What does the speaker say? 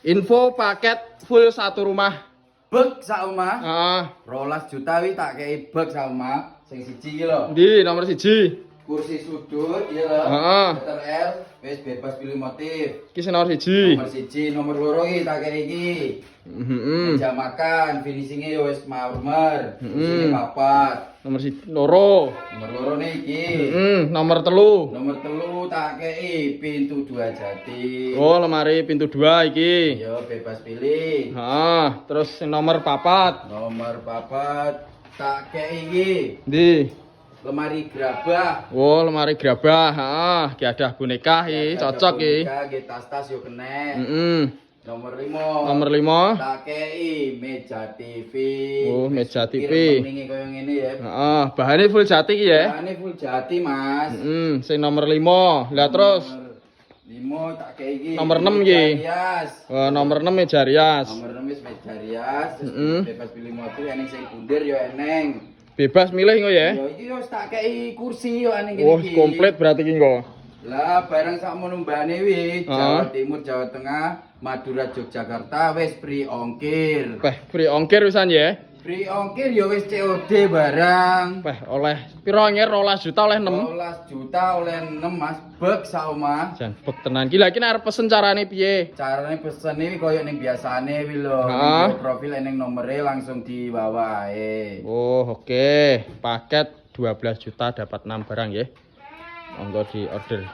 Info paket full satu rumah. Bek sak omah. Heeh. 12 juta wi tak kei bek sak omah. Sing siji iki lho. Ndi nomor 1. Kursi sudut ya lho. Heeh. Meter L wis bebas pilih motif. Iki sing nomor 1. Nomor 1, nomor 2 iki tak kei iki. Heeh. Meja makan, finishingnya ya wis marmer. Mm-mm. Sini papat. Nomor 1 loro. Nomor 2 nih iki. Nomor 3. Nomor 3 tak kei pintu 2 jati. Oh, lemari pintu 2 iki. Yo bebas pilih. Heeh, terus sing nomor 4. Nomor 4 tak kei iki. Ndi? Lemari gerabah. Oh, lemari gerabah. Heeh, iki ada boneka iki, cocok iki. Boneka, tas-tas yo kena. Nomor 5. Nomor 5. Tak kei meja TV. Oh, meja TV. Ini koyo ngene ya. Heeh, bahannya full jati iki ya. Ini full jati, Mas. Sing nomor 5. Lah terus Nomor 5 tak kei iki. Nomor 6 iki. Rias. Oh, nomor 6 meja rias. Nomor 6 wis meja rias. Bebas pilih motif eneng sing bunder yo eneng. Bebas milih engko ya. Yo iki wis tak kei kursi yo eneng Oh, iki. komplit berarti iki engko. Lah barang sakmono mbane wi, Jawa Timur, Jawa Tengah, Madura, Yogyakarta wis free ongkir. Free ongkir wisan ya. Free ongkir ya wis COD barang. Oleh piro ngir 12 juta oleh 6. 12 juta oleh 6 Mas, bek sak omah. Jan bek tenan. Ki lha iki arep pesen carane piye? Carane pesen iki koyo ning biasane wi lho. Profil eneng nomere langsung dibawa ae. Oh, oke. Paket 12 juta dapat 6 barang ya. Monggo di order.